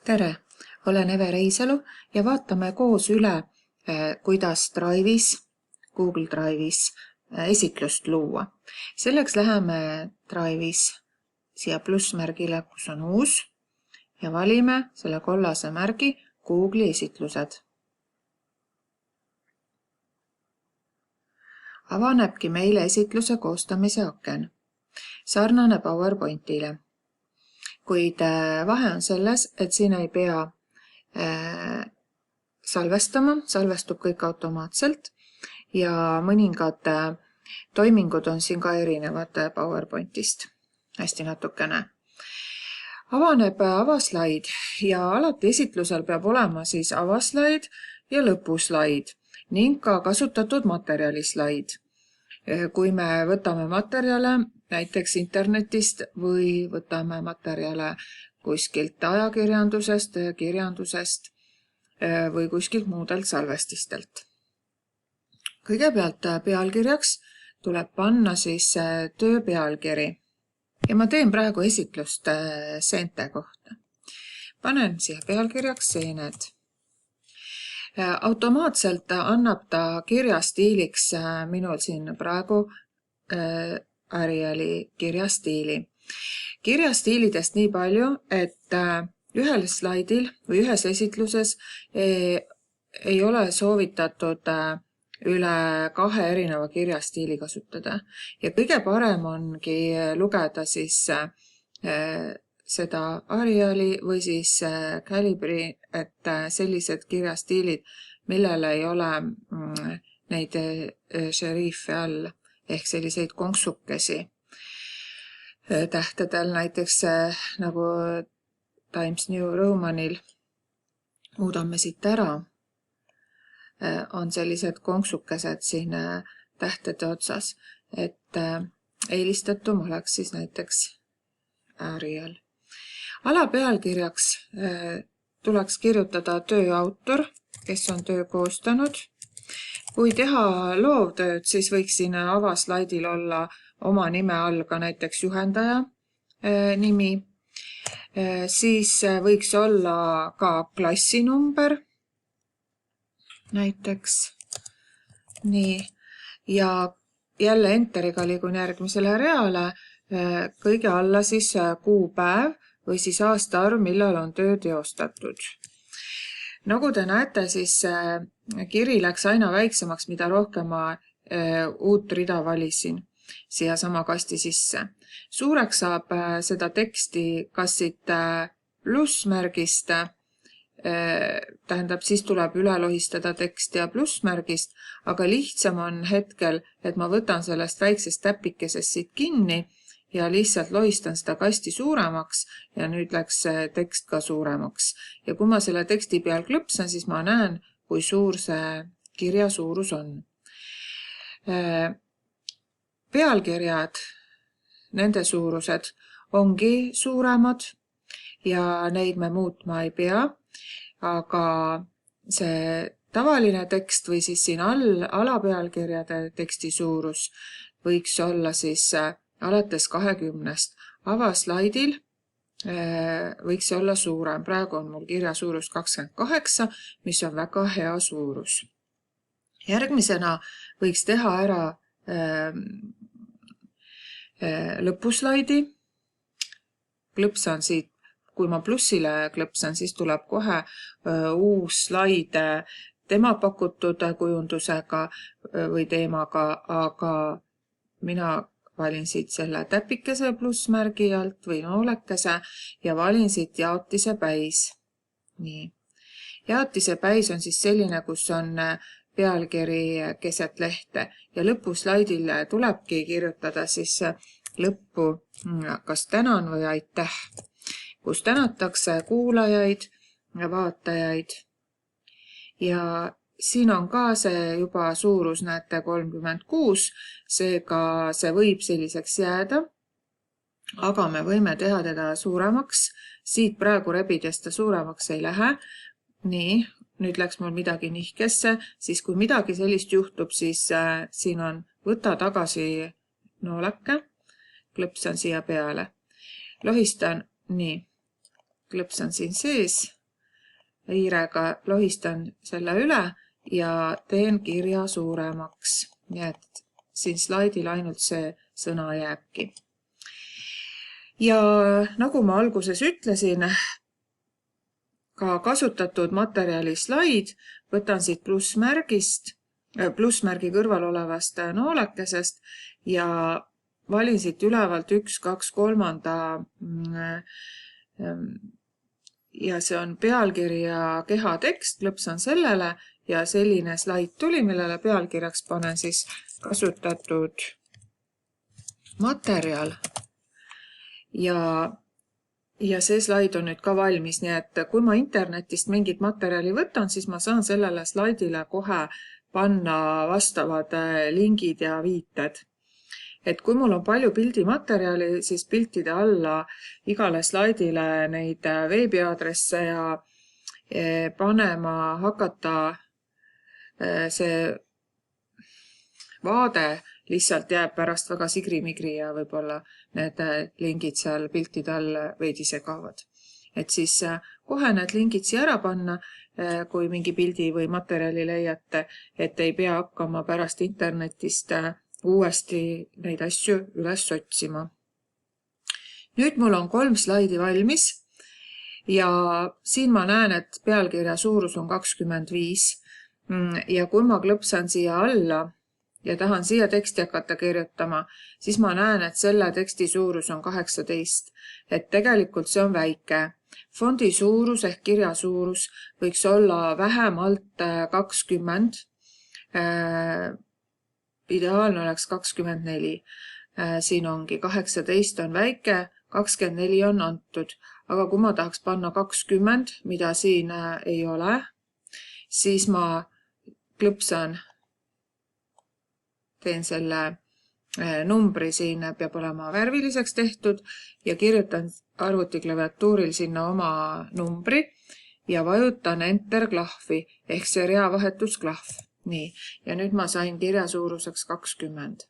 Tere, olen Eve Reisalu ja vaatame koos üle, kuidas Drive'is, Google Drive'is esitlust luua. Selleks läheme Drive'is siia plussmärgile, kus on uus ja valime selle kollase märgi Google'i esitlused. Avanebki meile esitluse koostamise aken. Sarnane PowerPointile. Kuid vahe on selles, et siin ei pea salvestama, salvestub kõik automaatselt ja mõningad toimingud on siin ka erinevad PowerPointist. Hästi natukene. Avaneb avaslaid ja alati esitlusel peab olema siis avaslaid ja lõpuslaid ning ka kasutatud materjalislaid. Kui me võtame materjale näiteks internetist või võtame materjale kuskilt ajakirjandusest, kirjandusest või kuskilt muudelt salvestistelt. Kõigepealt pealkirjaks tuleb panna siis töö pealkiri. Ja ma teen praegu esitlust seente kohta. Panen siia pealkirjaks seened. Automaatselt annab ta kirjastiiliks minul siin praegu Ariali kirjastiili. Kirjastiilidest nii palju, et ühel slaidil või ühes esitluses ei ole soovitatud üle 2 erineva kirjastiili kasutada. Ja kõige parem ongi lugeda siis seda Ariali või siis Calibri, et sellised kirjastiilid, millel ei ole neid šeriife all ehk selliseid konksukesi tähtedel, näiteks nagu Times New Romanil muudame siit ära, on sellised konksukesed siin tähtede otsas, et eelistatum oleks siis näiteks Arial. Alapealkirjaks tuleks kirjutada töö autor, kes on töö koostanud. Kui teha loovtööd, siis võiks siin avaslaidil olla oma nime all ka näiteks juhendaja nimi. Siis võiks olla ka klassinumber näiteks. Nii. Ja jälle enteriga liigun järgmisele reale. Kõige alla siis kuupäev või siis aastaarv, millal on töö teostatud. Nagu te näete, siis kiri läks aina väiksemaks, mida rohkem ma uut rida valisin siia sama kasti sisse. Suureks saab seda teksti kas siit plussmärgist, tähendab, siis tuleb üle lohistada tekst ja plussmärgist, aga lihtsam on hetkel, et ma võtan sellest väiksest täpikesest siit kinni ja lihtsalt lohistan seda kasti suuremaks ja nüüd läks tekst ka suuremaks. Ja kui ma selle teksti peal klõpsan, siis ma näen, kui suur see kirja suurus on. Pealkirjad, nende suurused ongi suuremad ja neid me muutma ei pea, aga see tavaline tekst või siis siin alapealkirjade teksti suurus võiks olla siis alates 20. Avaslaidil võiks see olla suurem. Praegu on mul kirja suurus 28, mis on väga hea suurus. Järgmisena võiks teha ära lõpuslaidi. Klõpsan siit, kui ma plussile klõpsan, siis tuleb kohe uus slaid tema pakutud kujundusega või teemaga, aga mina valin siit selle täpikese plussmärgi alt või noolekese ja valin siit jaotise päis. Nii. Jaotise päis on siis selline, kus on pealkiri keset lehte ja lõpuslaidil tulebki kirjutada siis lõppu kas tänan või aitäh, kus tänatakse kuulajaid ja vaatajaid. Ja siin on ka see juba suurus, näete, 36, seega see võib selliseks jääda, aga me võime teha teda suuremaks. Siit praegu rebides ta suuremaks ei lähe. Nii, nüüd läks mul midagi nihkesse, siis kui midagi sellist juhtub, siis siin on võta tagasi nooleke, klõpsan siia peale. Lohistan nii. klõps on siin sees, hiirega lohistan selle üle ja teen kirja suuremaks, nii et siin slaidil ainult see sõna jääbki. Ja nagu ma alguses ütlesin, ka kasutatud materjali slaid võtan siit plussmärgi kõrval olevast noolekesest ja valin siit ülevalt 1, 2, 3 ja see on pealkiri ja kehatekst, klõps on sellele ja selline slaid tuli, millele pealkirjaks panen siis kasutatud materjal ja see slaid on nüüd ka valmis, nii et kui ma internetist mingit materjali võtan, siis ma saan sellele slaidile kohe panna vastavad lingid ja viited. Et kui mul on palju pildimaterjali, siis piltide alla igale slaidile neid veebiaadresse ja panema hakata see vaade lihtsalt jääb pärast väga sigri-migri ja võib-olla need lingid seal piltide all veidi segavad. Et siis kohe need lingid siia ära panna, kui mingi pildi või materjali leiate, et ei pea hakkama pärast internetist uuesti neid asju üles otsima. Nüüd mul on 3 slaidi valmis ja siin ma näen, et pealkirja suurus on 25 ja kui ma klõpsan siia alla ja tahan siia teksti hakata kirjutama, siis ma näen, et selle teksti suurus on 18. Et tegelikult see on väike. Fondi suurus ehk kirja suurus võiks olla vähemalt 20. Ideaalne oleks 24. Siin ongi 18 on väike, 24 on antud. Aga kui ma tahaks panna 20, mida siin ei ole, siis ma klõpsan, teen selle numbri, siin peab olema värviliseks tehtud ja kirjutan arvutiklaviatuuril sinna oma numbri ja vajutan Enter klahvi ehk see reavahetusklahv. Nii, ja nüüd ma sain kirja suuruseks 20.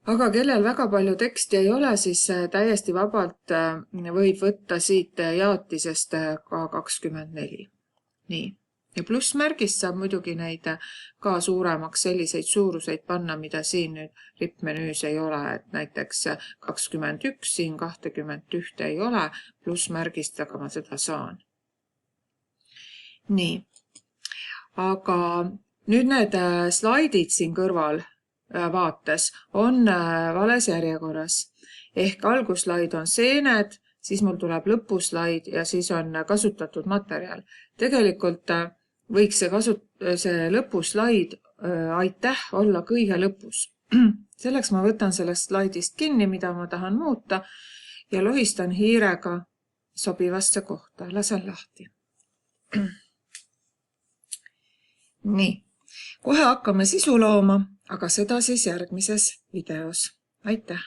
Aga kellel väga palju teksti ei ole, siis täiesti vabalt võib võtta siit jaatisest ka 24. Nii. Ja plussmärgist saab muidugi neid ka suuremaks selliseid suuruseid panna, mida siin nüüd rippmenüüs ei ole, et näiteks 21, siin 21 ei ole plussmärgist, aga ma seda saan. Nii, aga nüüd need slaidid siin kõrval vaates on vales järjekorras. Ehk alguslaid on seened, siis mul tuleb lõpuslaid ja siis on kasutatud materjal. Tegelikult võiks see lõpuslaid aitäh olla kõige lõpus. Selleks ma võtan sellest slaidist kinni, mida ma tahan muuta ja lohistan hiirega sobivasse kohta. Lasen lahti. Nii, kohe hakkame sisu looma, aga seda siis järgmises videos. Aitäh!